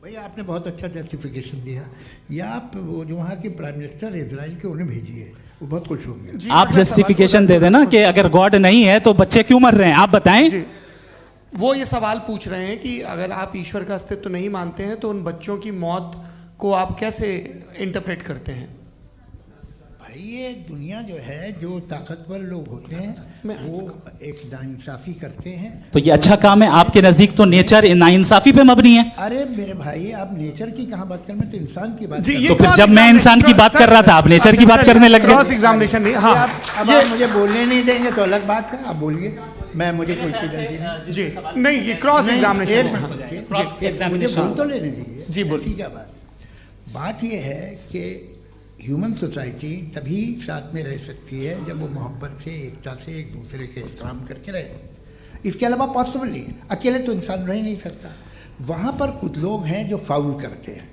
भैया आपने बहुत अच्छा जस्टिफिकेशन दिया। या आप वो जो वहाँ के प्राइम मिनिस्टर इजराइल के उन्हें भेजिए, वो बहुत खुश होंगे। आप जस्टिफिकेशन दे देना कि अगर गॉड नहीं है तो बच्चे क्यों मर रहे हैं, आप बताएं। वो ये सवाल पूछ रहे हैं कि अगर आप ईश्वर का अस्तित्व नहीं मानते हैं तो उन बच्चों की मौत को आप कैसे इंटरप्रेट करते हैं? भाई ये दुनिया जो है, जो ताकतवर लोग होते हैं वो एक नाइंसाफी करते हैं। तो ये अच्छा काम है आपके नजदीक, तो नेचर नाइंसाफी पे मबनी है। अरे मेरे भाई, आप नेचर की कहाँ बात कर रहे हैं, तो इंसान की बात तो फिर जब मैं इंसान की बात कर रहा था आप नेचर की बात करने लग गए। क्रॉस एग्जामिनेशन नहीं। हाँ, अब आप मुझे बोलने नहीं देंगे तो अलग बात है, आप बोलिए, मुझे कोई जल्दी नहीं। जी नहीं, ये क्रॉस एग्जामिनेशन मुझे बोल तो लेने दीजिए। जी बोलिए। क्या बात ये है कि ह्यूमन सोसाइटी तभी साथ में रह सकती है जब वो मोहब्बत से, एकता से, एक दूसरे के एहतराम करके रहे। इसके अलावा पॉसिबल नहीं है, अकेले तो इंसान रह नहीं सकता। वहाँ पर कुछ लोग हैं जो फाउल करते हैं।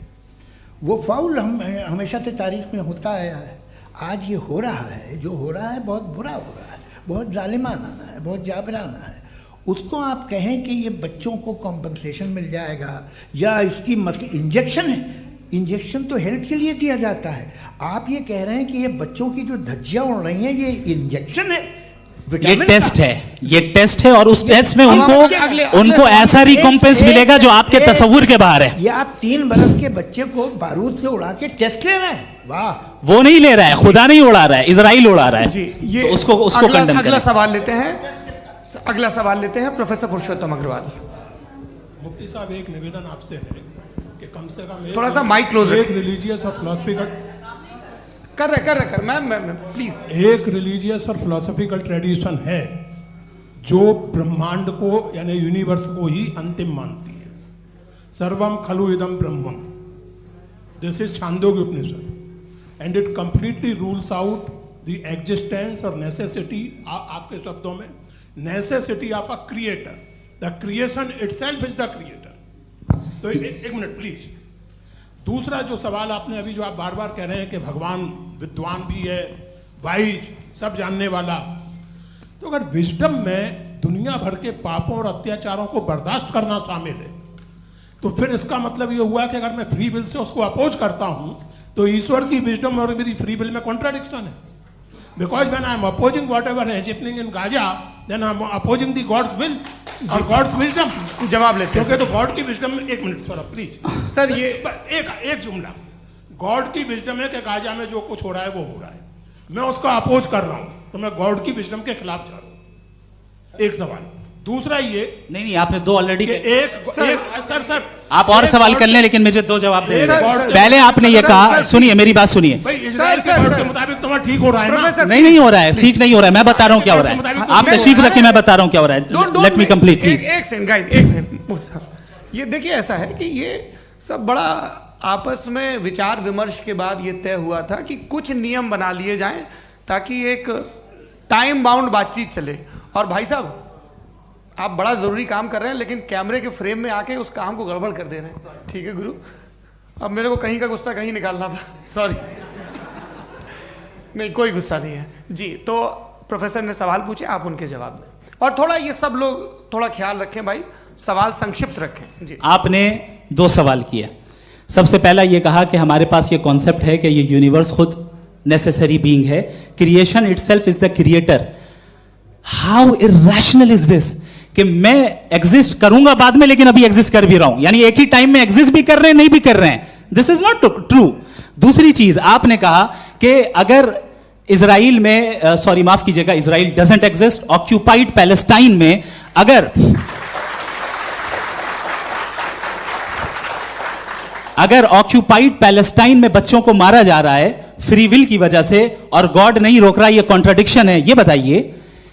वो फाउल हमेशा से तारीख में होता आया है। आज ये हो रहा है, जो हो रहा है बहुत बुरा हो रहा है, बहुत जालिमाना है, बहुत जाबराना है। उसको आप कहें कि ये बच्चों को कॉम्पनसेशन मिल जाएगा या इसकी इंजेक्शन है, इंजेक्शन तो हेल्थ के लिए दिया जाता है। आप ये कह रहे हैं कि ये बच्चों की जो धज्जियां उड़ रही हैं ये इंजेक्शन है, ये टेस्ट है, ये टेस्ट है और उस टेस्ट में उनको ऐसा रिकॉम्पेंस मिलेगा जो आपके तस्वुर के बाहर है। ये आप 3 बरस के बच्चे को बारूद से उड़ा के टेस्ट ले रहे हैं। वाह, वो नहीं ले रहा है, खुदा नहीं उड़ा रहा है, इजराइल उड़ा रहा है जी। ये तो उसको कंडेम अगला सवाल लेते हैं। अगला सवाल लेते हैं प्रोफेसर पुरुषोत्तम अग्रवाल। मुफ्ती साहब, एक निवेदन आपसे है कि कम से कम थोड़ा सा माइक क्लोज एक रिलीजियस और फिलॉसफिकल कर मैं प्लीज। एक रिलीजियस और फिलोसॉफिकल ट्रेडिशन है जो ब्रह्मांड को यानी यूनिवर्स को ही अंतिम मानती है। सर्वम खलु इदम ब्रह्मम, this is Chandogya Upanishad and it completely rules out the existence और नेसेसिटी, आपके शब्दों में necessity of a creator. The creation itself is the creator. तो एक मिनट प्लीज। दूसरा जो सवाल आपने अभी, जो आप बार बार कह रहे हैं कि भगवान विद्वान भी है, वाइज, सब जानने वाला, तो अगर विजडम में दुनिया भर के पापों और अत्याचारों को बर्दाश्त करना शामिल है तो फिर इसका मतलब ये हुआ कि अगर मैं फ्री विल से उसको अपोज करता हूं तो ईश्वर की विजडम और मेरी फ्री विल में कॉन्ट्राडिक्शन है। Because when I am opposing whatever is happening in Gaza, then I am opposing the God's will और गॉड्स विजडम। जवाब लेते हैं क्योंकि तो गॉड की विजडम में, एक मिनट सर प्लीज सर, ये एक जुमला, गॉड की विजडम है कि गाजा में जो कुछ हो रहा है वो हो रहा है, मैं उसका अपोज कर रहा हूं तो मैं गॉड की विजडम के खिलाफ जा रहा हूं। एक सवाल। दूसरा ये नहीं, आपने 2 ऑलरेडी। सर आप और सवाल कर लें, लेकिन मुझे 2 जवाब दे। पहले आपने ये कहा, सुनिए मेरी बात सुनिए। इजराइल के गॉड के मुताबिक तुम्हारा ठीक हो रहा है ना? नहीं हो रहा है, ठीक नहीं हो रहा है। मैं बता रहा हूँ क्या हो रहा है, आप तशरीफ रखिए, मैं बता रहा हूँ क्या हो रहा है। Let me complete please. एक सेकंड गाइस, एक सेकंड। ये देखिए, ऐसा है कि ये सब बड़ा आपस में विचार विमर्श के बाद ये तय हुआ था कि कुछ नियम बना लिए जाएं ताकि एक टाइम बाउंड बातचीत चले। और भाई साहब, आप बड़ा जरूरी काम कर रहे हैं लेकिन कैमरे के फ्रेम में आके उस काम को गड़बड़ कर दे रहे हैं। ठीक है गुरु, अब मेरे को कहीं का गुस्सा कहीं निकालना था, सॉरी। नहीं, कोई गुस्सा नहीं है जी। तो प्रोफेसर ने सवाल पूछे, आप उनके जवाब दें। और थोड़ा ये सब लोग थोड़ा ख्याल रखें भाई, सवाल संक्षिप्त रखें जी। आपने 2 सवाल किए। सबसे पहला ये कहा कि हमारे पास ये कॉन्सेप्ट है कि ये यूनिवर्स खुद नेसेसरी बीइंग है, creation itself is the creator. How irrational is this कि मैं एग्जिस्ट करूंगा बाद में, लेकिन अभी एग्जिस्ट कर भी रहा हूं, यानी एक ही टाइम में एग्जिस्ट भी कर रहे हैं, नहीं भी कर रहे हैं। This is not true. दूसरी चीज आपने कहा कि अगर इजराइल में, सॉरी माफ कीजिएगा, Israel doesn't exist, occupied Palestine में अगर ऑक्यूपाइड पैलेस्टाइन में बच्चों को मारा जा रहा है फ्री विल की वजह से और गॉड नहीं रोक रहा, ये कॉन्ट्रडिक्शन है। ये बताइए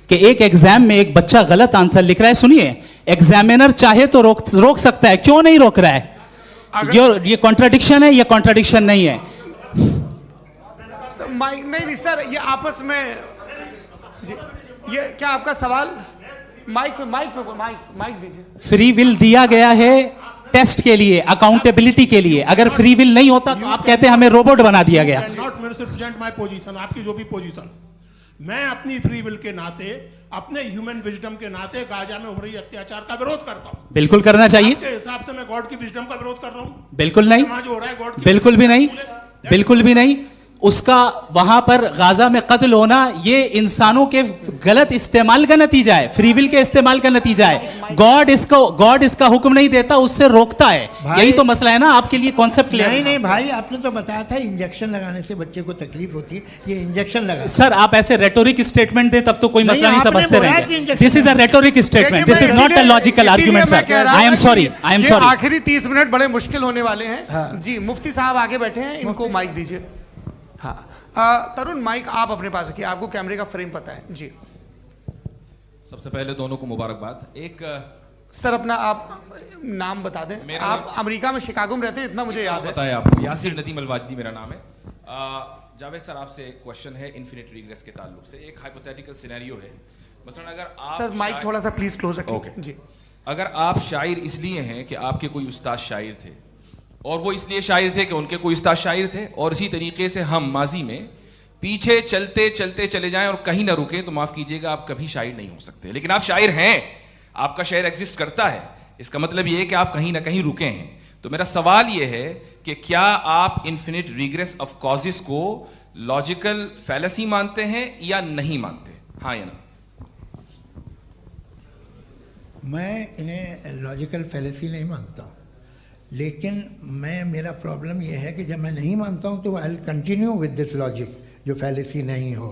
कि एक एग्जाम में एक बच्चा गलत आंसर लिख रहा है, सुनिए, एग्जामिनर चाहे तो रोक सकता है, क्यों नहीं रोक रहा है? ये कॉन्ट्रडिक्शन है, ये कॉन्ट्रडिक्शन नहीं है। माइक नहीं सर, ये आपस में जी, ये क्या आपका सवाल? माइक दीजिए। फ्री विल दिया गया है टेस्ट के लिए, अकाउंटेबिलिटी के लिए। अगर फ्री विल नहीं होता तो आप कहते हैं हमें रोबोट बना दिया गया। नॉट मिसरिप्रेजेंट माय पोजीशन, आपकी जो भी पोजीशन, मैं अपनी फ्री विल के नाते अपने ह्यूमन विजडम के नाते गाजा में हो रही अत्याचार का विरोध करता हूँ। बिल्कुल करना चाहिए। आपके हिसाब से मैं गॉड की विजडम का विरोध कर रहा हूँ? बिल्कुल नहीं, समाज हो रहा है गॉड की बिल्कुल भी नहीं, बिल्कुल भी नहीं। उसका वहां पर गाजा में कत्ल होना ये इंसानों के गलत इस्तेमाल का नतीजा है, फ्री विल के इस्तेमाल का नतीजा है। गॉड इसका हुक्म नहीं देता, उससे रोकता है। यही तो मसला है ना, आपके लिए कॉन्सेप्ट क्लियर नहीं नहीं भाई, आपने तो बताया था इंजेक्शन लगाने से बच्चे को तकलीफ होती है, ये इंजेक्शन लगा। सर आप ऐसे रेटोरिक स्टेटमेंट दें तब तो कोई मसला नहीं, आपने समझते बोला कि रहेंगे। Injection this is a rhetoric statement, this is not a logical argument sir. I am sorry, I am sorry. आखिरी 30 मिनट बड़े मुश्किल होने वाले हैं। जी मुफ्ती साहब आगे बैठे हैं, इनको माइक दीजिए। हाँ तरुण, माइक आप अपने पास रखिए, आपको कैमरे का फ्रेम पता है जी। सबसे पहले दोनों को मुबारकबाद। एक सर अपना आप नाम बता दें। आप अमेरिका में शिकागो में रहते हैं, इतना मुझे याद है। बताया आपको, यासिर नदीम अलवाजदी मेरा नाम है। जावेद सर आपसे एक क्वेश्चन है इन्फिनिट रिग्रेस के ताल्लुक से। एक हाइपोथेटिकल सिनेरियो है, मसलन अगर आप सर माइक थोड़ा सा प्लीज क्लोज रखिए। ओके जी। अगर आप शायर इसलिए हैं कि आपके कोई उस्ताद शायर थे, और वो इसलिए शायर थे कि उनके कोई उस्ताद शायर थे, और इसी तरीके से हम माजी में पीछे चलते चलते चले जाएं और कहीं ना रुके, तो माफ कीजिएगा आप कभी शायर नहीं हो सकते। लेकिन आप शायर हैं, आपका शायर एग्जिस्ट करता है, इसका मतलब ये है कि आप कहीं ना कहीं रुके हैं। तो मेरा सवाल ये है कि क्या आप इन्फिनिट रिग्रेस ऑफ कॉजेस को लॉजिकल फैलेसी मानते हैं या नहीं मानते? हाँ या ना? मैं इन्हें लॉजिकल फैलेसी नहीं मानता हूँ, लेकिन मेरा प्रॉब्लम यह है कि जब मैं नहीं मानता हूँ तो I will continue with this logic जो फैलेसी नहीं हो।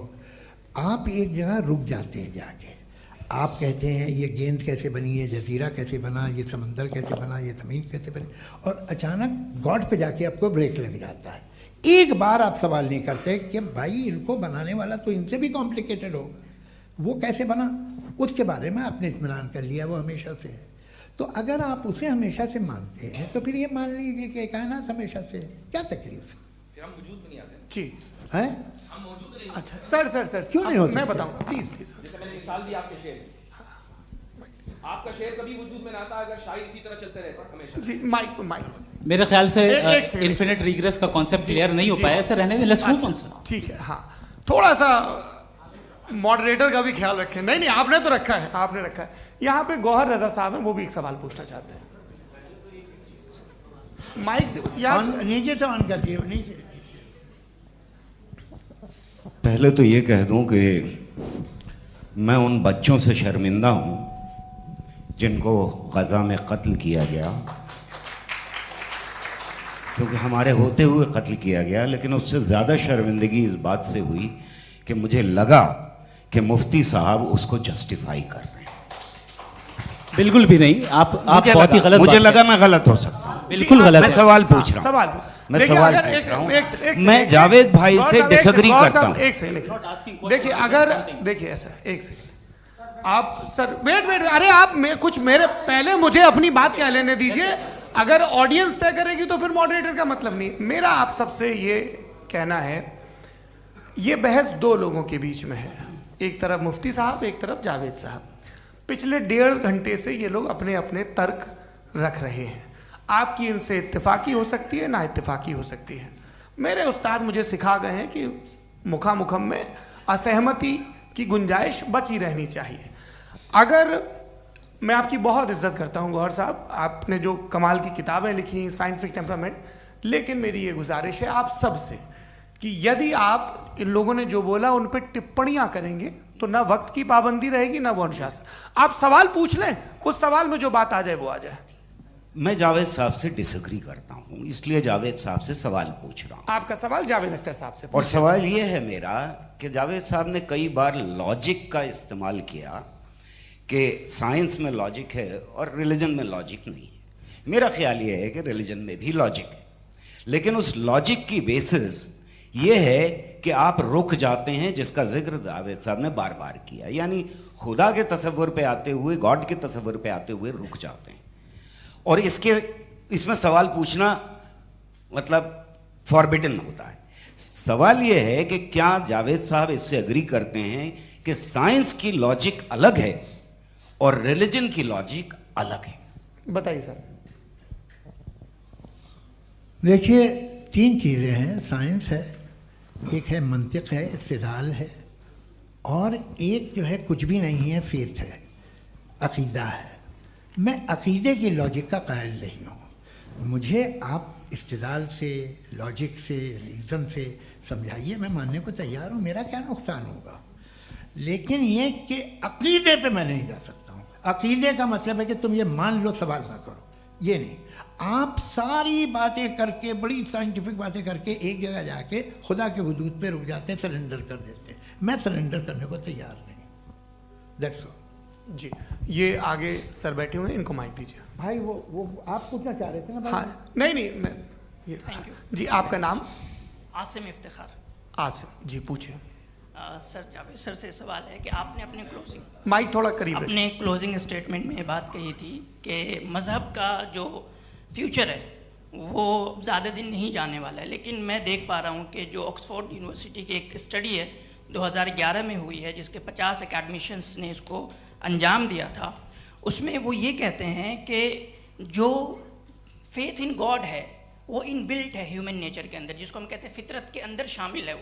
आप एक जगह रुक जाते हैं जाके, आप कहते हैं ये गेंद कैसे बनी, ये जजीरा कैसे बना, ये समंदर कैसे बना, ये ज़मीन कैसे बनी, और अचानक गॉड पे जाके आपको ब्रेक लग जाता है। एक बार आप सवाल नहीं करते कि भाई इनको बनाने वाला तो इनसे भी कॉम्प्लिकेटेड होगा, वो कैसे बना, उसके बारे में आपने इत्मीनान कर लिया, वो हमेशा से है। तो अगर आप उसे हमेशा से मानते हैं तो फिर ये मान लीजिए कि कायनात हमेशा से है, क्या तकलीफ है? फिर हम वजूद में नहीं आते जी हैं? हम मौजूद नहीं। अच्छा सर क्यों नहीं हो मैं सकते? बताऊंगा प्लीज प्लीज। जैसे मैंने मिसाल दी आपके शेर, आपका शेर कभी वजूद में ना आता अगर शायर इसी तरह चलते रहते हमेशा। जी माइक मेरे ख्याल से एक सेकंड। इन्फिनिट रिग्रेस का कॉन्सेप्ट क्लियर नहीं हो पाया, ऐसे रहने दें, लेट्स मूव ऑन सर। ठीक है। हाँ थोड़ा सा मॉडरेटर का भी ख्याल रखें। नहीं आपने तो रखा है, आपने रखा है। यहाँ पे गौहर रजा साहब हैं, वो भी एक सवाल पूछना चाहते हैं। माइक नीचे से ऑन कर दिए, नीचे। पहले तो ये कह दूं कि मैं उन बच्चों से शर्मिंदा हूं जिनको गजा में कत्ल किया गया, क्योंकि हमारे होते हुए कत्ल किया गया। लेकिन उससे ज़्यादा शर्मिंदगी इस बात से हुई कि मुझे लगा कि मुफ्ती साहब उसको जस्टिफाई कर रहे हैं। बिल्कुल भी नहीं, आप बहुत ही गलत। मुझे लगा मैं गलत हो सकता हूँ, बिल्कुल गलत मैं है। सवाल पूछ रहा हूँ, सवाल मैं सवाल पूछ रहा हूँ। मैं जावेद भाई से डिसएग्री करता हूँ। एक सेकंड देखिए, अगर देखिए ऐसा एक सेकंड आप सर वेट अरे आप कुछ मेरे पहले मुझे अपनी बात कह लेने दीजिए। अगर ऑडियंस तय करेगी तो फिर मॉडरेटर का मतलब नहीं। मेरा आप सबसे ये कहना है, ये बहस दो लोगों के बीच में है, एक तरफ मुफ्ती साहब, एक तरफ जावेद साहब। पिछले 1.5 घंटे से ये लोग अपने अपने तर्क रख रहे हैं। आपकी इनसे इत्तेफाकी हो सकती है, ना इत्तेफाकी हो सकती है। मेरे उस्ताद मुझे सिखा गए हैं कि मुखामुखम में असहमति की गुंजाइश बची रहनी चाहिए। अगर मैं आपकी बहुत इज्जत करता हूं गौहर साहब, आपने जो कमाल की किताबें लिखी, साइंटिफिक टेम्परामेंट, लेकिन मेरी ये गुजारिश है आप सबसे कि यदि आप इन लोगों ने जो बोला उन पर टिप्पणियां करेंगे तो ना वक्त की पाबंदी रहेगी ना वो अनुशासन। आप सवाल पूछ लें, उस सवाल में जो बात आ जाए वो आ जाए। मैं जावेद साहब से डिसएग्री करता हूं, इसलिए जावेद साहब से सवाल पूछ रहा हूं। आपका सवाल जावेद अख्तर साहब से। और सवाल ये है मेरा कि जावेद साहब ने कई बार लॉजिक का इस्तेमाल किया कि साइंस में लॉजिक है और रिलीजन में लॉजिक नहीं है। मेरा ख्याल ये है कि रिलीजन में भी लॉजिक है, लेकिन उस लॉजिक की बेसिस ये है कि आप रुक जाते हैं, जिसका जिक्र जावेद साहब ने बार बार किया, यानी खुदा के तसव्वुर पे आते हुए, गॉड के तसव्वुर पे आते हुए रुक जाते हैं। और इसमें सवाल पूछना मतलब फॉरबिडन होता है। सवाल यह है कि क्या जावेद साहब इससे एग्री करते हैं कि साइंस की लॉजिक अलग है और रिलीजन की लॉजिक अलग है? बताइए सर। देखिए 3 चीज़ें हैं, साइंस है, एक है मंतिक है, इस्तिदलाल है, और एक जो है कुछ भी नहीं है, फेथ है, अकीदा है। मैं अकीदे की लॉजिक का कायल नहीं हूँ। मुझे आप इस्तिदलाल से, लॉजिक से, रीज़न से समझाइए, मैं मानने को तैयार हूँ, मेरा क्या नुकसान होगा। लेकिन ये कि अकीदे पे मैं नहीं जा सकता हूँ। अकीदे का मतलब है कि तुम ये मान लो, सवाल ना करो, ये नहीं। आप सारी बातें करके, बड़ी साइंटिफिक बातें करके एक जगह जाके खुदा के वजूद पे रुक जाते हैं, सरेंडर कर देते हैं। मैं सरेंडर करने को तैयार नहीं। That's all. जी, ये आगे सर बैठे हुए हैं, इनको माइक दीजिए। भाई वो आप पूछना चाह रहे थे ना भाई? हाँ, नहीं मैं ये थैंक यू जी। आपका नाम? आसिम इफ्तिखार। आसिम जी, पूछिए। सर, जावेद सर से सवाल है कि आपने अपने क्लोजिंग माइक थोड़ा करीब है। अपने क्लोजिंग स्टेटमेंट में बात कही थी कि मज़हब का जो फ्यूचर है वो ज़्यादा दिन नहीं जाने वाला है, लेकिन मैं देख पा रहा हूँ कि जो ऑक्सफोर्ड यूनिवर्सिटी की एक स्टडी है 2011 में हुई है, जिसके 50 एकेडमिशियंस ने इसको अंजाम दिया था, उसमें वो ये कहते हैं कि जो फेथ इन गॉड है वो इनबिल्ट है ह्यूमन नेचर के अंदर, जिसको हम कहते हैं फितरत के अंदर शामिल है वो।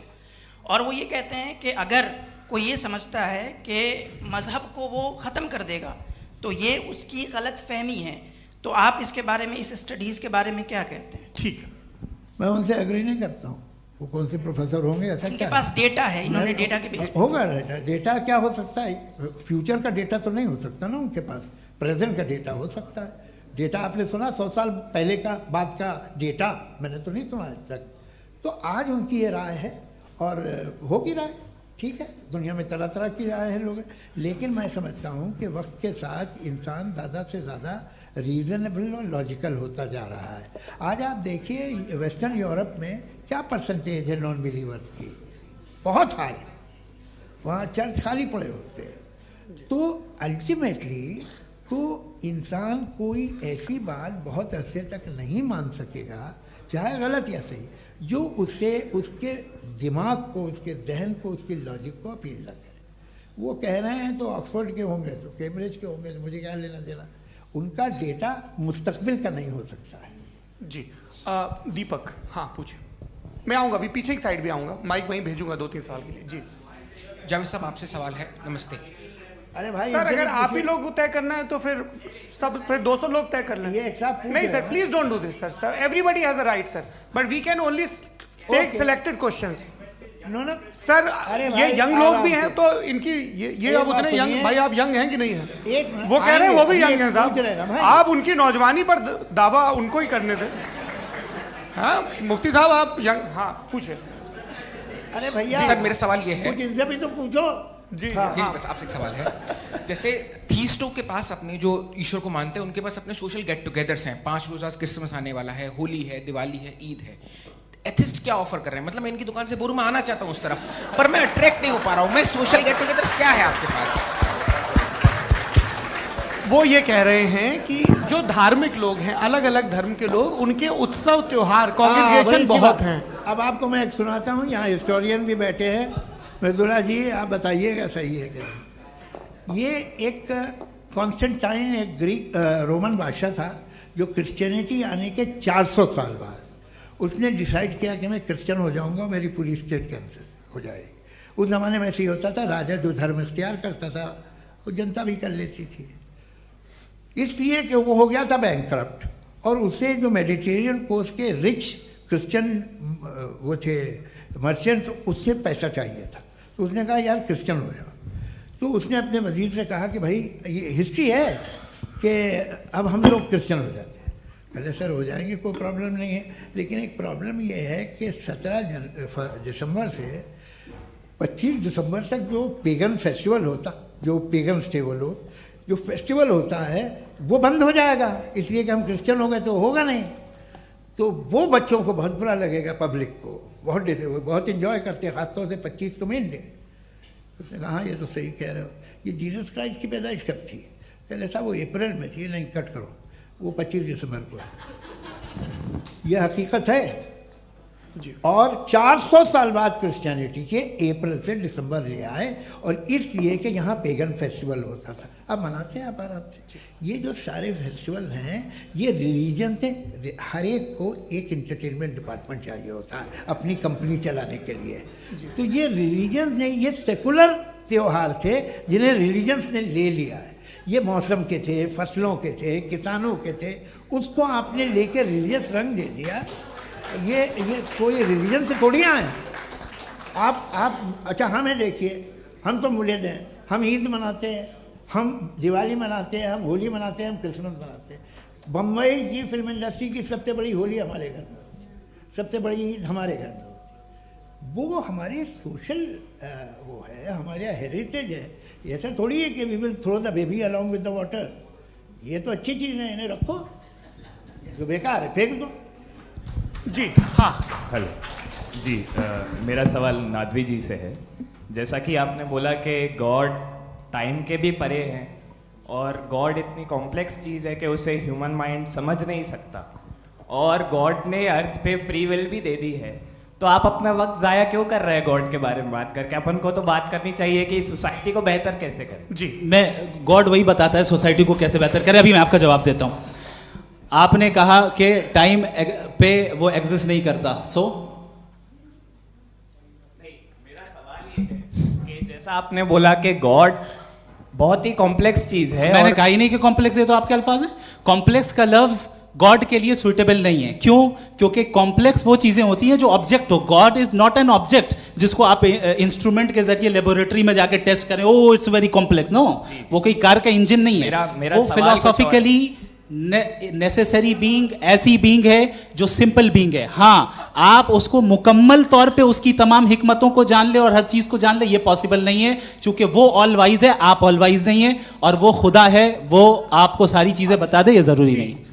और वो ये कहते हैं कि अगर कोई ये समझता है कि मज़हब को वो ख़त्म कर देगा तो ये उसकी गलत फहमी है। तो आप इसके बारे में, इस स्टडीज़ के बारे में क्या कहते हैं? ठीक है, मैं उनसे एग्री नहीं करता हूँ। वो कौन से प्रोफेसर होंगे, ऐसा उनके क्या पास डेटा है, इन्होंने डेटा के बेस होगा। डेटा क्या हो सकता है? फ्यूचर का डेटा तो नहीं हो सकता ना उनके पास, प्रेजेंट का डेटा हो सकता है। डेटा आपने सुना 100 साल पहले का बाद का डेटा? मैंने तो नहीं सुना आज तक। तो आज उनकी ये राय है और होगी राय, ठीक है। दुनिया में तरह तरह की राय है लोग, लेकिन मैं समझता हूँ कि वक्त के साथ इंसान ज़्यादा से ज़्यादा रीज़नेबल और लॉजिकल होता जा रहा है। आज आप देखिए वेस्टर्न यूरोप में क्या परसेंटेज है नॉन बिलीवर्स की, बहुत हाई। वहाँ चर्च खाली पड़े होते हैं। तो अल्टीमेटली तो इंसान कोई ऐसी बात बहुत अरसे तक नहीं मान सकेगा, चाहे गलत या सही, जो उसे, उसके दिमाग को, उसके जहन को, उसकी लॉजिक को अपील न करे। वो कह रहे हैं तो ऑक्सफोर्ड के होंगे, तो कैम्ब्रिज के होंगे, तो मुझे क्या लेना देना। उनका डेटा मुस्तकबिल का नहीं हो सकता है। जी। दीपक, हाँ पूछिए। मैं आऊँगा, अभी पीछे की साइड भी आऊँगा, माइक वहीं भेजूंगा 2-3 साल के लिए। जी जावेद साहब, आपसे सवाल है। नमस्ते अरे भाई सर, अगर आप ही लोग तय करना है तो फिर 200 लोग तय कर लें। ये एक साथ नहीं sir, please don't do this sir. Everybody has a right sir, but we can only take selected questions. No sir, ये यंग लोग भी हैं तो इनकी ये अब उतने सुनिए। यंग, भाई आप यंग हैं कि नहीं हैं? एक मिनट, वो कह रहे हैं वो भी आइए, यंग हैं पूछ रहे ना साहब। भाई। आप उनकी नौजवानी पर दावा उनको ही करने थे। हाँ मुफ्ती साहब, आप यंग, हाँ पूछे। अरे भैया सर, मेरा सवाल ये है। कुछ इनसे भी तो पूछो जी। नहीं, बस आपसे एक सवाल है। जैसे थीस्टों के पास, अपने जो ईश्वर को मानते हैं, उनके पास अपने सोशल गेट टुगेदर्स हैं। 5 रोज़ा क्रिसमस आने वाला है, होली है, दिवाली है, ईद है। एथिस्ट क्या ऑफर कर रहे हैं? मतलब मैं इनकी दुकान से बोलूं, मैं आना चाहता हूं उस तरफ, पर मैं अट्रैक्ट नहीं हो पा रहा हूं। मैं सोशल गेट टुगेदर्स क्या है आपके पास? वो ये कह रहे हैं कि जो धार्मिक लोग हैं, अलग अलग धर्म के लोग, उनके उत्सव त्योहार, कॉन्ग्रेगेशन बहुत हैं। अब आपको मैं एक सुनाता हूँ, यहाँ हिस्टोरियन भी बैठे हैं। मृदुला जी, आप बताइएगा सही है क्या? ये एक कॉन्स्टेंटाइन, एक ग्रीक रोमन बादशाह था, जो क्रिश्चियनिटी आने के 400 साल बाद उसने डिसाइड किया कि मैं क्रिश्चियन हो जाऊंगा, मेरी पूरी स्टेट कैंसिल हो जाएगी। उस ज़माने में ऐसे ही होता था, राजा जो धर्म इख्तियार करता था वो जनता भी कर लेती थी। इसलिए कि वो हो गया था बैंकरप्ट, और उसे जो मेडिटेरियन कोस्ट के रिच क्रिश्चियन वो थे मर्चेंट, उससे पैसा चाहिए था। तो उसने कहा यार क्रिश्चियन हो जाओ। तो उसने अपने वजीर से कहा कि भाई ये हिस्ट्री है कि अब हम लोग क्रिश्चियन हो जाते हैं। कहते सर हो जाएंगे, कोई प्रॉब्लम नहीं है, लेकिन एक प्रॉब्लम ये है कि 17 दिसंबर से 25 दिसंबर तक जो पेगन फेस्टिवल होता, जो पेगन्स थे वो लोग, जो फेस्टिवल होता है वो बंद हो जाएगा, इसलिए कि हम क्रिश्चियन हो गए तो होगा नहीं। तो वो बच्चों को बहुत बुरा लगेगा, पब्लिक को बहुत इन्जॉय करते हैं, ख़ासतौर से 25 को मेन डे। उसने कहा हाँ ये तो सही कह रहे हो। ये जीसस क्राइस्ट की पैदाइश कब थी? कहते साहब वो अप्रैल में थी। नहीं, कट करो, वो 25 दिसंबर को है। यह हकीकत है जी। और 400 साल बाद क्रिश्चियनिटी के अप्रैल से दिसंबर ले आए, और इसलिए कि यहाँ पेगन फेस्टिवल होता था। अब मनाते हैं आप आराम से। ये जो सारे फेस्टिवल हैं ये रिलीजन से, हर एक को एक इंटरटेनमेंट डिपार्टमेंट चाहिए होता है अपनी कंपनी चलाने के लिए। तो ये रिलीजन ने, ये सेकुलर त्योहार थे जिन्हें रिलीजन्स ने ले लिया है। ये मौसम के थे, फसलों के थे, किसानों के थे, उसको आपने लेके रिलीजियस रंग दे दिया। ये कोई रिलीजन से थोड़ी आए आप। अच्छा हमें देखिए, हम तो मुल्द हैं, हम ईद मनाते हैं, हम दिवाली मनाते हैं, हम होली मनाते हैं, हम क्रिसमस मनाते हैं। बम्बई की फिल्म इंडस्ट्री की सबसे बड़ी होली हमारे घर में होती है, सबसे बड़ी ईद हमारे घर में होती है। वो हमारी सोशल वो है, हमारा हेरिटेज है। ऐसा थोड़ी है कि we will throw the baby along with the water. ये तो अच्छी चीज़ है, इन्हें रखो, जो बेकार है फेंक दो। जी हाँ, हेलो जी, मेरा सवाल नादवी जी से है। जैसा कि आपने बोला कि गॉड टाइम के भी परे हैं और गॉड इतनी कॉम्प्लेक्स चीज़ है कि उसे ह्यूमन माइंड समझ नहीं सकता, और गॉड ने अर्थ पे फ्री विल भी दे दी है, तो आप अपना वक्त ज़ाया क्यों कर रहे हैं गॉड के बारे में बात करके? अपन को तो बात करनी चाहिए कि सोसाइटी को बेहतर कैसे करें। जी मैं गॉड वही बताता है सोसाइटी को कैसे बेहतर करे। अभी मैं आपका जवाब देता हूँ। आपने कहा कि टाइम पे वो एग्जिस्ट नहीं करता, सो मेरा सवाल ये है कि जैसा आपने बोला कि गॉड बहुत ही कॉम्प्लेक्स चीज है, मैंने कहा ही नहीं कि कॉम्प्लेक्स है, तो आपके अल्फाज हैं। कॉम्प्लेक्स का लफ्ज गॉड के लिए सुइटेबल नहीं है। क्यों? क्योंकि कॉम्प्लेक्स वो चीजें होती हैं जो ऑब्जेक्ट हो। God is not an object जिसको आप इंस्ट्रूमेंट के जरिए लेबोरेटरी में जाके टेस्ट करें, oh it's very complex. No, वो कोई कार का इंजन नहीं है। मेरा वो फिलोसॉफिकली नेसेसरी बीइंग ऐसी बीइंग है जो सिंपल बीइंग है। हाँ, आप उसको मुकम्मल तौर पे उसकी तमाम हिकमतों को जान ले और हर चीज को जान ले, ये पॉसिबल नहीं है, क्योंकि वो ऑल वाइज है, आप ऑल वाइज नहीं है, और वो खुदा है, वो आपको सारी चीजें बता दे, ये जरूरी नहीं है।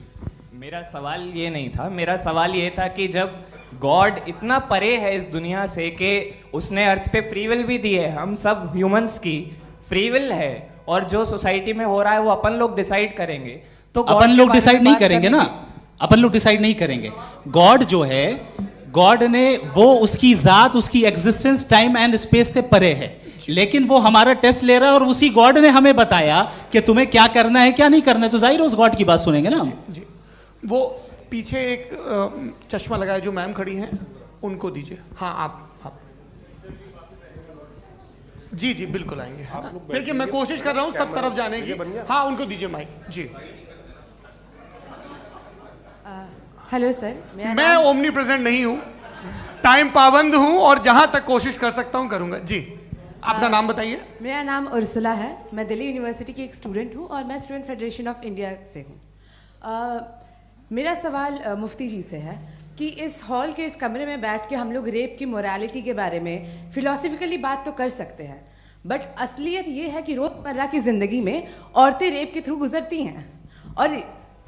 मेरा सवाल ये नहीं था, मेरा सवाल ये था कि जब गॉड इतना परे है इस दुनिया से कि उसने अर्थ पे फ्री विल भी दी है, हम सब ह्यूमंस की फ्री विल है, और जो सोसाइटी में हो रहा है वो अपन लोग डिसाइड करेंगे, तो अपन लोग डिसाइड नहीं करेंगे ना, अपन लोग डिसाइड नहीं करेंगे। गॉड जो है, गॉड ने वो उसकी जात, उसकी एग्जिस्टेंस टाइम एंड स्पेस से परे है, लेकिन वो हमारा टेस्ट ले रहा है और उसी गॉड ने हमें बताया कि तुम्हें क्या करना है क्या नहीं करना है, तो जाहिर है उस गॉड की बात सुनेंगे ना हम। जी, वो पीछे एक चश्मा लगाए जो मैम खड़ी हैं, उनको दीजिए। हाँ आप जी जी बिल्कुल आएंगे। देखिए मैं कोशिश कर रहा हूँ सब तरफ जाने की। हाँ उनको दीजिए माइक। जी हेलो सर, मैं ओमनी प्रेजेंट नहीं हूँ, टाइम पाबंद हूँ, और जहाँ तक कोशिश कर सकता हूँ करूँगा। जी अपना नाम बताइए। मेरा नाम उर्सुला है, मैं दिल्ली यूनिवर्सिटी की एक स्टूडेंट हूँ और मैं स्टूडेंट फेडरेशन ऑफ इंडिया से हूँ। मेरा सवाल मुफ्ती जी से है कि इस हॉल के इस कमरे में बैठ के हम लोग रेप की मोरालिटी के बारे में फिलोसफिकली बात तो कर सकते हैं, बट असलियत ये है कि रोज़मर्रा की ज़िंदगी में औरतें रेप के थ्रू गुजरती हैं, और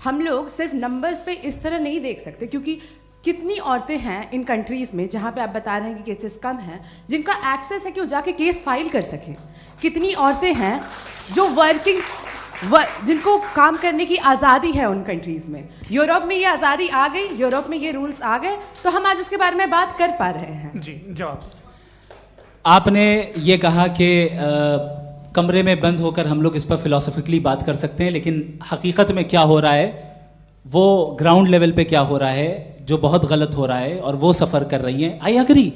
हम लोग सिर्फ नंबर्स पे इस तरह नहीं देख सकते, क्योंकि कितनी औरतें हैं इन कंट्रीज़ में जहाँ पे आप बता रहे हैं कि केसेस कम हैं, जिनका एक्सेस है कि वो जाके केस फाइल कर सकें। कितनी औरतें हैं जो जिनको काम करने की आज़ादी है उन कंट्रीज़ में। यूरोप में ये आज़ादी आ गई, यूरोप में ये रूल्स आ गए, तो हम आज उसके बारे में बात कर पा रहे हैं। जी जवाब। आपने ये कहा कि कमरे में बंद होकर हम लोग इस पर फिलोसफिकली बात कर सकते हैं, लेकिन हकीकत में क्या हो रहा है, वो ग्राउंड लेवल पे क्या हो रहा है, जो बहुत गलत हो रहा है, और वो सफ़र कर रही हैं। आई एग्री,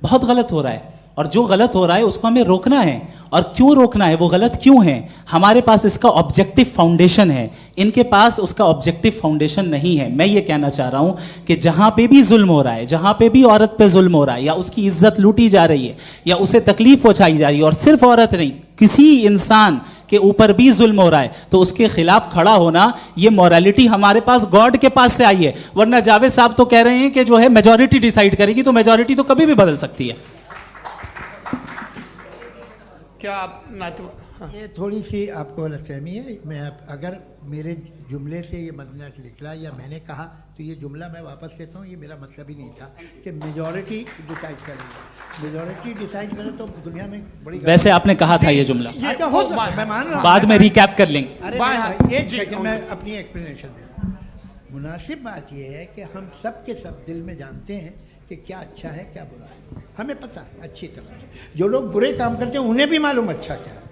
बहुत गलत हो रहा है, और जो गलत हो रहा है उसको हमें रोकना है। और क्यों रोकना है, वो गलत क्यों है? हमारे पास इसका ऑब्जेक्टिव फाउंडेशन है, इनके पास उसका ऑब्जेक्टिव फाउंडेशन नहीं है। मैं ये कहना चाह रहा हूँ कि जहाँ पे भी जुल्म हो रहा है, जहाँ पे भी औरत पे जुल्म हो रहा है, या उसकी इज्जत लूटी जा रही है, या उसे तकलीफ पहुँचाई जा रही है, और सिर्फ औरत नहीं, किसी इंसान के ऊपर भी जुल्म हो रहा है, तो उसके खिलाफ खड़ा होना, ये मॉरलिटी हमारे पास गॉड के पास से आई है। वरना जावेद साहब तो कह रहे हैं कि जो है मेजॉरिटी डिसाइड करेगी, तो मेजॉरिटी तो कभी भी बदल सकती है। क्या आप हाँ। ये थोड़ी सी आपको गलतफहमी है। मैं अगर मेरे जुमले से ये मदनत निकला या मैंने कहा, तो ये जुमला मैं वापस लेता हूँ, ये मेरा मतलब ही नहीं था कि मेजॉरिटी डिसाइड करेंगे। मेजॉरिटी डिसाइड करे तो दुनिया में बड़ी, वैसे आपने कहा था ये जुमला। अच्छा हो, मैं मान रहा हूँ, बाद में रिकैप कर लेंगे। अरे एक सेकंड मैं अपनी एक्सप्लेनेशन देता हूँ। मुनासिब बात यह है कि हम सब के सब दिल में जानते हैं कि क्या अच्छा है क्या बुरा है, हमें पता है अच्छी तरह से। जो लोग बुरे काम करते हैं उन्हें भी मालूम अच्छा क्या है।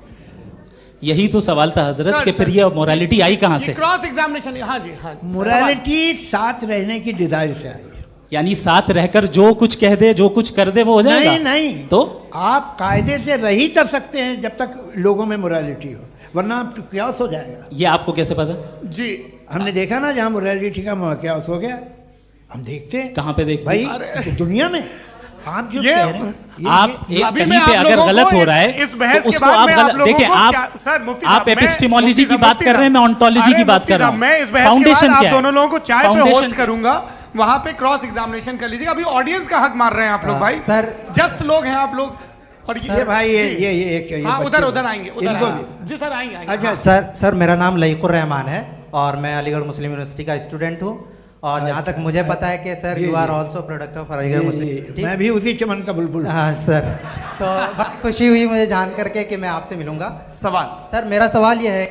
यही तो सवाल था हजरत कि फिर ये मोरालिटी आई कहाँ से? Cross examination. हाँ जी हाँ। मोरालिटी साथ रहने की डिजायर से आई, यानी साथ रहकर जो कुछ कह दे, जो कुछ कर दे, वो हो जाएगा। नहीं नहीं, तो आप कायदे से रह ही कर सकते हैं जब तक लोगों में मोरालिटी हो, वरना क्यास हो जाएगा। ये आपको कैसे पता? जी हमने देखा ना, जहाँ मोरालिटी का क्यास हो गया, हम देखते हैं। कहाँ पे देखते भाई अरे, दुनिया में आप जो ये- कह रहे हैं, आप एक अभी कहीं मैं पे आप अगर लोगों गलत को हो रहा है इस बहस तो के उसको बाद आप में गलत लोगों देखिए। को आप क्या- सर, मुफ्ती आप साहब, मैं- एपिस्टेमोलॉजी मुफ्ती की साहब, बात मुफ्ती कर रहे हैं, मैं साहब, ऑन्टोलॉजी अरे की बात मुफ्ती कर रहा साहब, हूँ। मैं इस बहस के फाउंडेशन बाद आप क्या है? दोनों लोगों को चाय पे फाउंडेशन होस्ट करूंगा, वहां पे क्रॉस एग्जामिनेशन कर लीजिएगा। अभी ऑडियंस का हक मार रहे हैं आप लोग भाई, सर जस्ट लोग हैं आप लोग। और ये भाई ये एक ये हाँ, बच्चे- उधर आएंगे, उधर इनको आएंगे। भी। जी सर, आएंगे आएंगे। अच्छा सर मेरा नाम लईकुर रहमान है और मैं अलीगढ़ मुस्लिम यूनिवर्सिटी का स्टूडेंट हूँ। और जहाँ तक मुझे पता है कि sir you are also product of Aligarh Muslim University. मैं भी उसी चमन का बुलबुल हूँ। हाँ सर, तो बड़ी खुशी हुई मुझे जान करके कि मैं आपसे मिलूंगा। सवाल सर मेरा सवाल यह है,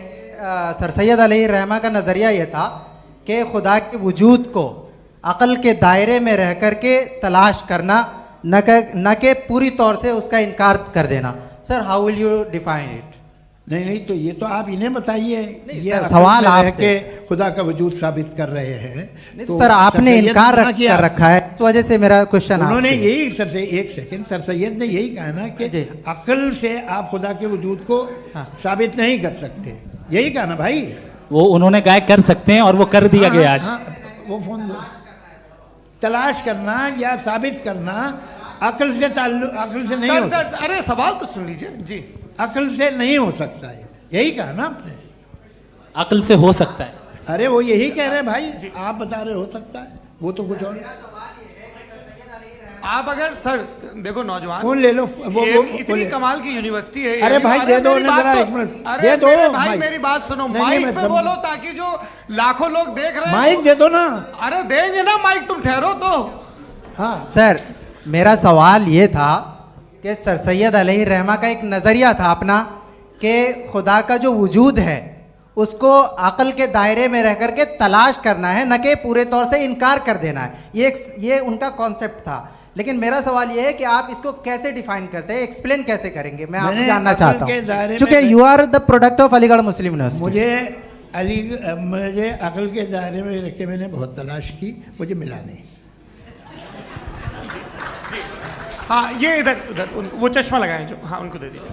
सर सैयद अलैहि रहमा का नज़रिया यह था कि खुदा के वजूद को अक़ल के दायरे में रह कर के तलाश करना, न कि पूरी तौर से उसका इनकार कर देना। Sir how will you define it? नहीं तो ये तो आप इन्हें बताइए। ये सर, असल सवाल में रह आपसे। के खुदा का वजूद साबित कर रहे हैं। तो सर आपने सैयद इनकार ने कर रखा है, इस वजह से मेरा क्वेश्चन उन्होंने आपसे। यही सर से एक सेकंड, सर सैयद ने यही कहा ना कि अक्ल से आप खुदा के वजूद को साबित नहीं कर सकते, यही कहा ना भाई। वो उन्होंने कहा कर सकते हैं और वो कर दिया गया आज। वो फोन दो। तलाश करना या साबित करना अक्ल से अक्ल से नहीं सर, हो सर, सकता। अरे सवाल तो सुन लीजिए जी। अक्ल से नहीं हो सकता है, यही कहा ना आपने। अक्ल से हो सकता है। अरे वो यही कह रहे हैं भाई, आप बता रहे हो सकता है, वो तो कुछ और। आप अगर सर देखो नौजवान फोन ले लो, इतनी कमाल की यूनिवर्सिटी है। अरे भाई दे दो मेरी ना बात जरा तो- एक मिनट, अरे दे दो मेरे भाई माइक। मेरी बात सुनो, नहीं, माइक मैं पे समझ- बोलो ताकि जो लाखों लोग देख रहे हैं माइक दे दो ना। अरे देंगे ना माइक, तुम ठहरो तो। हाँ सर मेरा सवाल ये था कि सर सैयद अलैहि रहमा का एक नज़रिया था अपना कि खुदा का जो वजूद है उसको अक़ल के दायरे में रह करके तलाश करना है, न कि पूरे तौर से इनकार कर देना है। ये उनका कॉन्सेप्ट था। लेकिन मेरा सवाल ये है कि आप इसको कैसे डिफाइन करते हैं, एक्सप्लेन कैसे करेंगे? मैं आपसे जानना चाहता हूँ, क्योंकि you are the product of Aligarh Muslim University. मुझे अक़ल के दायरे में रख के मैंने बहुत तलाश की, मुझे मिला नहीं। हाँ ये इधर उधर वो चश्मा लगाए जो, हाँ उनको दे दीजिए।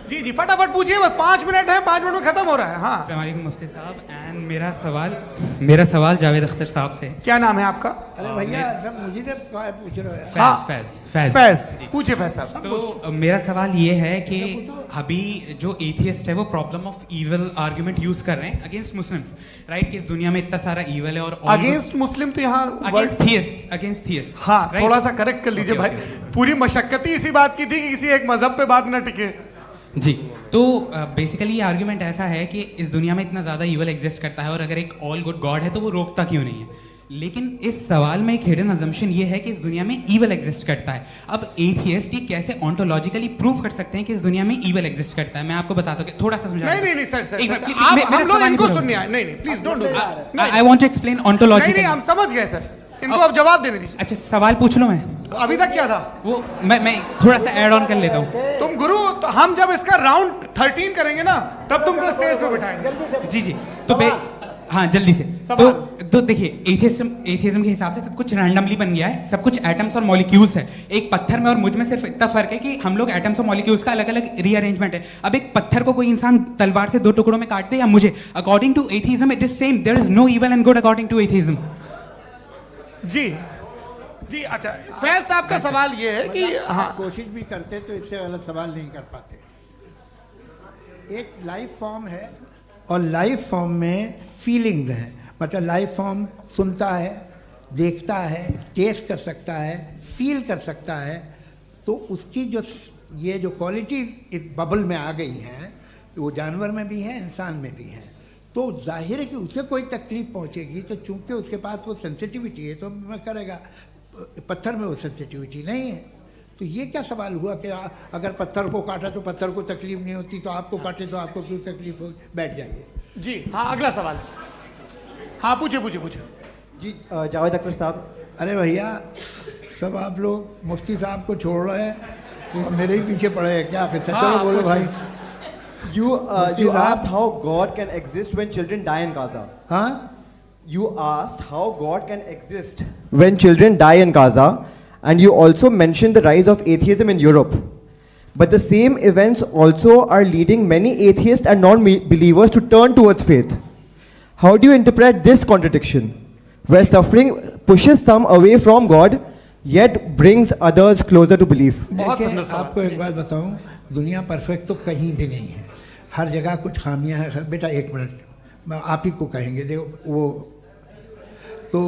जी जी फटाफट पूछिए, बस 5 मिनट है, 5 मिनट में खत्म हो रहा है। हाँ अस्सलाम वालेकुम मुफ्ती साहब। एंड मेरा सवाल जावेद अख्तर साहब से। क्या नाम है आपका? अरे भैया सब मुझे तो पूछ रहे हो। हाँ, फैज पूछिए फैज साहब। तो मेरा सवाल ये है कि अभी जो एथियस्ट है वो problem of evil argument use कर रहे हैं अगेंस्ट मुस्लिम्स, राइट? कि इस दुनिया में इतना सारा ईवल है और अगेंस्ट मुस्लिम तो यहाँ अगेंस्ट थियस्ट। हाँ थोड़ा सा करेक्ट कर लीजिए भाई, पूरी मशक्कत ही इसी बात की थी कि किसी एक मजहब पे बात ना टिके। जी तो बेसिकली ये आर्ग्यूमेंट ऐसा है कि इस दुनिया में इतना ज़्यादा ईवल एग्जिस्ट करता है और अगर एक ऑल गुड गॉड है तो वो रोकता क्यों नहीं है? लेकिन इस सवाल में एक हिडन अजम्पशन ये है कि इस दुनिया में ईवल एग्जिस्ट करता है। अब एथियस्ट ये कैसे ऑन्टोलॉजिकली प्रूव कर सकते हैं कि इस दुनिया में ईवल एग्जिस्ट करता है? मैं आपको बताता हूँ, थोड़ा सा समझा। नहीं सर, आप हम लोग इनको सुनने आए। नहीं please don't do that. I want to explain ontologically. नहीं हम समझ गए सर, इनको अब जवाब देने दीजिए। अच्छा सवाल पूछ लो। मैं अभी तक क्या था वो मैं थोड़ा सा ऐड ऑन कर लेता हूँ। तुम गुरु, तो हम जब इसका राउंड 13 करेंगे ना तब तुमको स्टेज पे बिठाएंगे। जी तो हाँ जल्दी से। तो देखिए एथियज्म के हिसाब से सब कुछ रैंडमली बन गया है, सब कुछ एटम्स और मॉलिक्यूल्स है। एक पत्थर में और मुझ में सिर्फ इतना फर्क है कि हम लोग एटम्स और मॉलिक्यूल्स का अलग अलग रीअरेंजमेंट है। अब एक पत्थर को कोई इंसान तलवार से 2 टुकड़ों में काट दे या मुझे, according to atheism it is same. There is no evil and good according to atheism. जी अच्छा, फैज साहब का सवाल ये है कि हाँ कोशिश भी करते तो इससे गलत सवाल नहीं कर पाते। एक लाइफ फॉर्म है और लाइफ फॉर्म में फीलिंग्स हैं, मतलब लाइफ फॉर्म सुनता है, देखता है, टेस्ट कर सकता है, फील कर सकता है। तो उसकी जो ये जो क्वालिटी इस बबल में आ गई हैं वो जानवर में भी है, इंसान में भी है। तो जाहिर है कि उसे कोई तकलीफ पहुंचेगी, तो चूंकि उसके पास वो सेंसिटिविटी है तो मैं करेगा। पत्थर में वो सेंसिटिविटी नहीं है। तो ये क्या सवाल हुआ कि अगर पत्थर को काटा तो पत्थर को तकलीफ नहीं होती, तो आपको काटे तो आपको क्यों तकलीफ हो? बैठ जाइए जी। हाँ अगला सवाल। हाँ पूछिए जी जावेद अख्तर साहब। अरे भैया सब आप लोग मुफ्ती साहब को छोड़ रहे हैं, मेरे ही पीछे पड़े हैं क्या? फिर चलो बोलो भाई। You asked how God can exist when children die in Gaza. हाँ? You asked how God can exist when children die in Gaza, and you also mentioned the rise of atheism in Europe. But the same events also are leading many atheists and non-believers to turn towards faith. How do you interpret this contradiction, where suffering pushes some away from God, yet brings others closer to belief? देखिए, आपको एक बात बताऊं, दुनिया perfect तो कहीं भी नहीं है, हर जगह कुछ खामियां हैं। बेटा एक मिनट, मैं आप ही को कहेंगे, देखो वो तो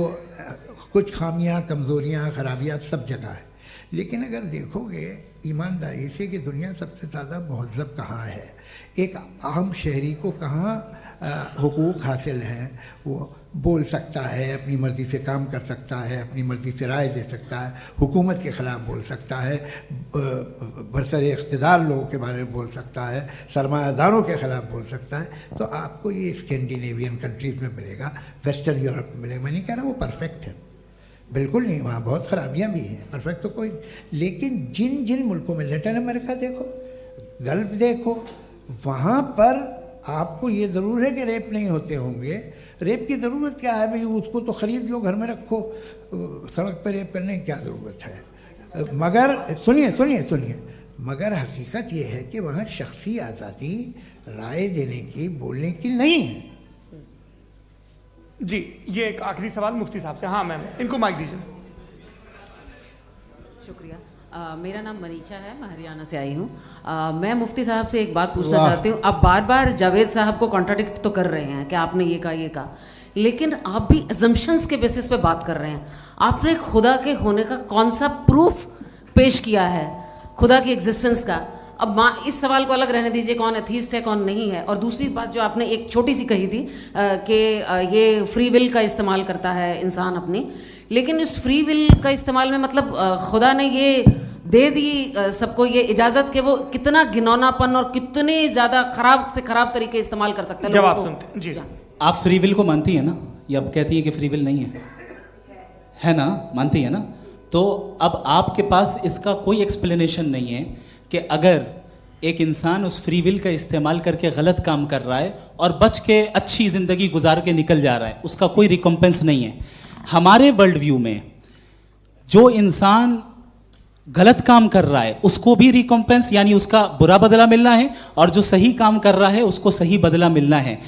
कुछ खामियां, कमज़ोरियां, खराबियां सब जगह है। लेकिन अगर देखोगे ईमानदारी से कि दुनिया सबसे ज़्यादा महज़ब कहाँ है, एक आम शहरी को कहाँ हुकूक हासिल हैं, वो बोल सकता है, अपनी मर्ज़ी से काम कर सकता है, अपनी मर्ज़ी से राय दे सकता है, हुकूमत के ख़िलाफ़ बोल सकता है, बरसरे इक़्तिदार लोगों के बारे में बोल सकता है, सरमायादारों के ख़िलाफ़ बोल सकता है। तो आपको ये स्कैंडिनेवियन कंट्रीज़ में मिलेगा, वेस्टर्न यूरोप में मिलेगा। मैं नहीं कह रहा वो परफेक्ट है, बिल्कुल नहीं, वहाँ बहुत ख़राबियाँ भी हैं, परफेक्ट तो कोई। लेकिन जिन जिन मुल्कों में, लैटिन अमेरिका देखो, गल्फ़ देखो, वहाँ पर आपको ये ज़रूर है कि रेप नहीं होते होंगे। रेप की ज़रूरत क्या है भाई, उसको तो ख़रीद लो, घर में रखो, सड़क पर रेप करने की क्या ज़रूरत है। मगर सुनिए सुनिए सुनिए, मगर हकीकत ये है कि वहाँ शख्सी आज़ादी राय देने की, बोलने की नहीं है। जी, ये एक आखिरी सवाल मुफ्ती साहब से। हाँ मैम, इनको माइक दीजिए। शुक्रिया। मेरा नाम मनीषा है, मैं हरियाणा से आई हूँ। मैं मुफ्ती साहब से एक बात पूछना चाहती हूँ। आप बार बार जावेद साहब को कॉन्ट्राडिक्ट तो कर रहे हैं कि आपने ये कहा, लेकिन आप भी अजम्पशंस के बेसिस पे बात कर रहे हैं। आपने खुदा के होने का कौन सा प्रूफ पेश किया है, खुदा की एग्जिस्टेंस का? अब इस सवाल को अलग रहने दीजिए, कौन एथीस्ट है कौन नहीं है। और दूसरी बात जो आपने एक छोटी सी कही थी कि ये फ्री विल का इस्तेमाल करता है इंसान अपनी, लेकिन इस फ्री विल का इस्तेमाल में मतलब खुदा ने ये दे दी सबको ये इजाज़त कि वो कितना घिनौनापन और कितने ज़्यादा ख़राब से ख़राब तरीके इस्तेमाल कर सकता है। जवाब सुनते जी। आप फ्री विल को मानती है ना, या अब कहती है कि फ्री विल नहीं है ना, मानती है ना? तो अब आपके पास इसका कोई एक्सप्लेनेशन नहीं है कि अगर एक इंसान उस फ्री विल का इस्तेमाल करके गलत काम कर रहा है और बच के अच्छी ज़िंदगी गुजार के निकल जा रहा है, उसका कोई रिकम्पेंस नहीं है। हमारे वर्ल्ड व्यू में जो इंसान गलत काम कर रहा है उसको भी रिकम्पेंस यानी उसका बुरा बदला मिलना है, और जो सही काम कर रहा है उसको सही बदला मिलना है।